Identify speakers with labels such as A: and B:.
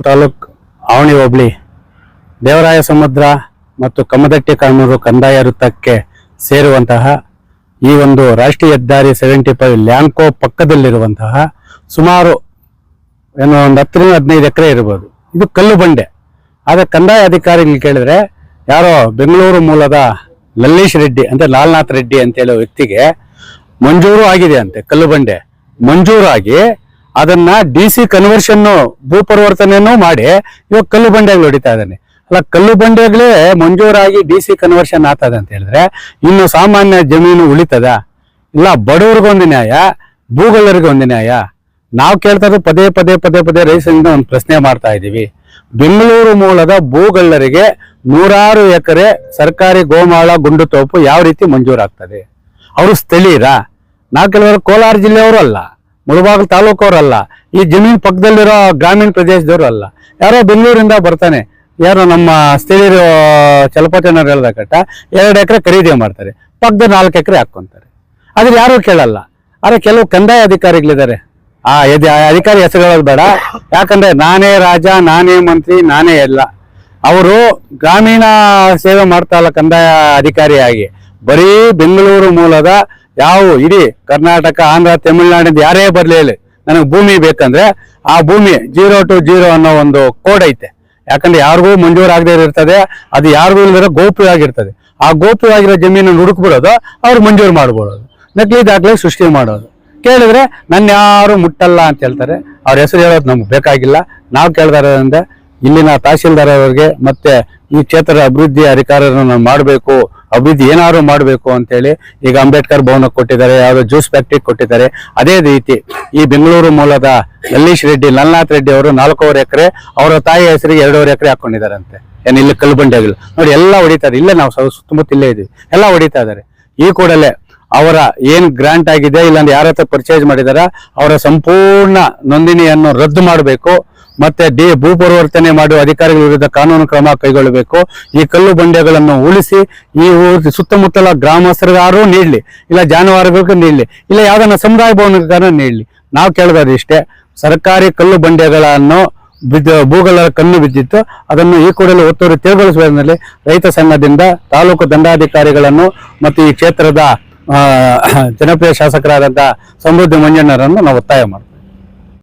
A: ತಾಲೂಕ್ ಆವಣಿ ಹೋಬಳಿ ದೇವರಾಯ ಸಮುದ್ರ ಮತ್ತು ಕಮ್ಮದಟ್ಟಿ ಕಾನೂರು ಕಂದಾಯ ವೃತ್ತಕ್ಕೆ ಸೇರುವಂತಹ ಈ ಒಂದು ರಾಷ್ಟ್ರೀಯ ಹೆದ್ದಾರಿ 75 ಲ್ಯಾಂಕೋ ಪಕ್ಕದಲ್ಲಿರುವಂತಹ ಸುಮಾರು ಒಂದು 10 ರಿಂದ 15 ಎಕರೆ ಇರಬಹುದು. ಇದು ಕಲ್ಲು ಬಂಡೆ. ಆದ್ರೆ ಕಂದಾಯ ಅಧಿಕಾರಿಗಳು ಕೇಳಿದ್ರೆ ಯಾರೋ ಬೆಂಗಳೂರು ಮೂಲದ ಲಲ್ಲೀಶ್ ರೆಡ್ಡಿ ಅಂದ್ರೆ ಲಾಲ್ನಾಥ್ ರೆಡ್ಡಿ ಅಂತ ಹೇಳೋ ವ್ಯಕ್ತಿಗೆ ಮಂಜೂರು ಆಗಿದೆ ಅಂತೆ. ಕಲ್ಲು ಬಂಡೆ ಮಂಜೂರಾಗಿ ಅದನ್ನ DC ಕನ್ವರ್ಷನ್ ಭೂ ಪರಿವರ್ತನೆಯನ್ನು ಮಾಡಿ ಇವಾಗ ಕಲ್ಲು ಬಂಡೆಗಳು ಹೊಡಿತಾ ಇದ್ದಾನೆ. ಅಲ್ಲ, ಕಲ್ಲು ಬಂಡೆಗಳೇ ಮಂಜೂರಾಗಿ DC ಕನ್ವರ್ಷನ್ ಆಗ್ತದೆ ಅಂತ ಹೇಳಿದ್ರೆ ಇನ್ನು ಸಾಮಾನ್ಯ ಜಮೀನು ಉಳಿತದ? ಇಲ್ಲ, ಬಡವರಿಗೊಂದು ನ್ಯಾಯ, ಭೂಗಳ್ಳರಿಗೆ ಒಂದು ನ್ಯಾಯ. ನಾವು ಕೇಳ್ತಾ ಇರೋದು ಪದೇ ಪದೇ ಪದೇ ಪದೇ ರೈತರಿಂದ ಒಂದು ಪ್ರಶ್ನೆ ಮಾಡ್ತಾ ಇದ್ದೀವಿ. ಬೆಂಗಳೂರು ಮೂಲದ ಭೂಗಳ್ಳರಿಗೆ 100 ಎಕರೆ ಸರ್ಕಾರಿ ಗೋಮಾಳ ಗುಂಡುತೋಪು ಯಾವ ರೀತಿ ಮಂಜೂರಾಗ್ತದೆ? ಅವರು ಸ್ಥಳೀಯರ? ನಾವು ಕೆಲವರು ಕೋಲಾರ ಜಿಲ್ಲೆಯವರು ಅಲ್ಲ, ಮುಳಬಾಗಿಲು ತಾಲೂಕವರಲ್ಲ, ಈ ಜಮೀನು ಪಕ್ಕದಲ್ಲಿರೋ ಗ್ರಾಮೀಣ ಪ್ರದೇಶದವರು ಅಲ್ಲ. ಯಾರೋ ಬೆಂಗಳೂರಿಂದ ಬರ್ತಾನೆ, ಯಾರೋ ನಮ್ಮ ಸ್ಥಳೀಯರು ಚಲಪತಿಯವರು ಹೇಳ್ದಕಟ್ಟ 2 ಎಕರೆ ಖರೀದಿ ಮಾಡ್ತಾರೆ, ಪಕ್ಕದ 4 ಎಕರೆ ಹಾಕೊಂತಾರೆ. ಆದ್ರೆ ಯಾರು ಕೇಳಲ್ಲ. ಆದ್ರೆ ಕೆಲವು ಕಂದಾಯ ಅಧಿಕಾರಿಗಳಿದ್ದಾರೆ, ಆ ಅಧಿಕಾರಿ ಹೆಸರು ಹೇಳೋದು ಬೇಡ, ಯಾಕಂದ್ರೆ ನಾನೇ ರಾಜ, ನಾನೇ ಮಂತ್ರಿ, ನಾನೇ ಎಲ್ಲ. ಅವರು ಗ್ರಾಮೀಣ ಸೇವೆ ಮಾಡ್ತಾ ಇಲ್ಲ ಕಂದಾಯ ಅಧಿಕಾರಿಯಾಗಿ. ಬರೀ ಬೆಂಗಳೂರು ಮೂಲದ ಯಾವ ಇಡೀ ಕರ್ನಾಟಕ, ಆಂಧ್ರ, ತಮಿಳುನಾಡಿಂದ ಯಾರೇ ಬರ್ಲಿ ಹೇಳಿ ನನಗೆ ಭೂಮಿ ಬೇಕಂದ್ರೆ ಆ ಭೂಮಿ 0 to 0 ಅನ್ನೋ ಒಂದು ಕೋಡ್ ಐತೆ. ಯಾಕಂದ್ರೆ ಯಾರಿಗೂ ಮಂಜೂರಾಗದೇ ಇರ್ತದೆ, ಅದು ಯಾರಿಗೂ ಇಲ್ಲದ್ರೆ ಗೋಪ್ಯವಾಗಿರ್ತದೆ. ಆ ಗೋಪ್ಯವಾಗಿರೋ ಜಮೀನನ್ನು ಹುಡುಕ್ಬಿಡೋದು, ಅವ್ರು ಮಂಜೂರು ಮಾಡ್ಬಿಡೋದು, ನಕಲಿ ದಾಖಲೆ ಸೃಷ್ಟಿ ಮಾಡೋದು. ಕೇಳಿದ್ರೆ ನನ್ನ ಯಾರು ಮುಟ್ಟಲ್ಲ ಅಂತ ಹೇಳ್ತಾರೆ. ಅವ್ರ ಹೆಸರು ಹೇಳೋದು ನಮ್ಗೆ ಬೇಕಾಗಿಲ್ಲ. ನಾವು ಕೇಳ್ದಾರಂದ್ರೆ ಇಲ್ಲಿನ ತಹಶೀಲ್ದಾರ್ ಅವರಿಗೆ ಮತ್ತೆ ಈ ಕ್ಷೇತ್ರದ ಅಭಿವೃದ್ಧಿ ಅಧಿಕಾರಿಗಳನ್ನು ಮಾಡಬೇಕು, ಅಭಿವೃದ್ಧಿ ಏನಾದ್ರು ಮಾಡಬೇಕು ಅಂತೇಳಿ ಈಗ ಅಂಬೇಡ್ಕರ್ ಭವನಕ್ಕೆ ಕೊಟ್ಟಿದ್ದಾರೆ, ಯಾವುದೋ ಜ್ಯೂಸ್ ಫ್ಯಾಕ್ಟ್ರಿ ಕೊಟ್ಟಿದ್ದಾರೆ. ಅದೇ ರೀತಿ ಈ ಬೆಂಗಳೂರು ಮೂಲದ ಲಲ್ಲೀಶ್ ರೆಡ್ಡಿ, ಲಾಲ್ನಾಥ್ ರೆಡ್ಡಿ ಅವರು 4.5 ಎಕರೆ ಅವರ ತಾಯಿ ಹೆಸರಿಗೆ 2.5 ಎಕರೆ ಹಾಕೊಂಡಿದ್ದಾರಂತೆ. ಏನ್ ಇಲ್ಲಿ ಕಲ್ಲು ಬಂಡೆಗಳು ನೋಡಿ ಎಲ್ಲ ಹೊಡಿತಾರೆ. ಇಲ್ಲೇ ನಾವು ಸುತ್ತಮುತ್ತ ಇಲ್ಲೇ ಇದೀವಿ, ಎಲ್ಲ ಹೊಡಿತಾ ಇದ್ದಾರೆ. ಈ ಕೂಡಲೇ ಅವರ ಏನ್ ಗ್ರಾಂಟ್ ಆಗಿದೆ, ಇಲ್ಲಾಂದ್ರೆ ಯಾರ ಹತ್ರ ಪರ್ಚೇಸ್ ಮಾಡಿದಾರ ಅವರ ಸಂಪೂರ್ಣ ನೋಂದಣಿಯನ್ನು ರದ್ದು ಮಾಡಬೇಕು. ಮತ್ತೆ ಭೂ ಪರಿವರ್ತನೆ ಮಾಡುವ ಅಧಿಕಾರಿಗಳ ವಿರುದ್ಧ ಕಾನೂನು ಕ್ರಮ ಕೈಗೊಳ್ಳಬೇಕು. ಈ ಕಲ್ಲು ಬಂಡೆಗಳನ್ನು ಉಳಿಸಿ ಈ ಸುತ್ತಮುತ್ತಲ ಗ್ರಾಮಸ್ಥರಿಗಾರು ನೀಡ್ಲಿ, ಇಲ್ಲ ಜಾನುವಾರುಗಳಿಗೂ ನೀಡ್ಲಿ, ಇಲ್ಲ ಯಾವ್ದನ್ನ ಸಮುದಾಯ ಭವನಗಾರ ನೀಡ್ಲಿ. ನಾವು ಕೇಳಿದ್ರೆ ಇಷ್ಟೇ, ಸರ್ಕಾರಿ ಕಲ್ಲು ಬಂಡೆಗಳನ್ನು ಭೂಗಳ್ಳರ ಕಣ್ಣು ಬಿದ್ದಿತ್ತು, ಅದನ್ನು ಈ ಕೂಡಲೇ ಒತ್ತುವರಿ ತೆರವುಗೊಳಿಸುವುದರಲ್ಲಿ ರೈತ ಸಂಘದಿಂದ ತಾಲೂಕು ದಂಡಾಧಿಕಾರಿಗಳನ್ನು ಮತ್ತು ಈ ಕ್ಷೇತ್ರದ ಜನಪ್ರಿಯ ಶಾಸಕರಾದಂತಹ ಸಮೃದ್ಧಿ ಮಂಜಣ್ಣರನ್ನು ನಾವು ಒತ್ತಾಯ ಮಾಡ್ತೀವಿ.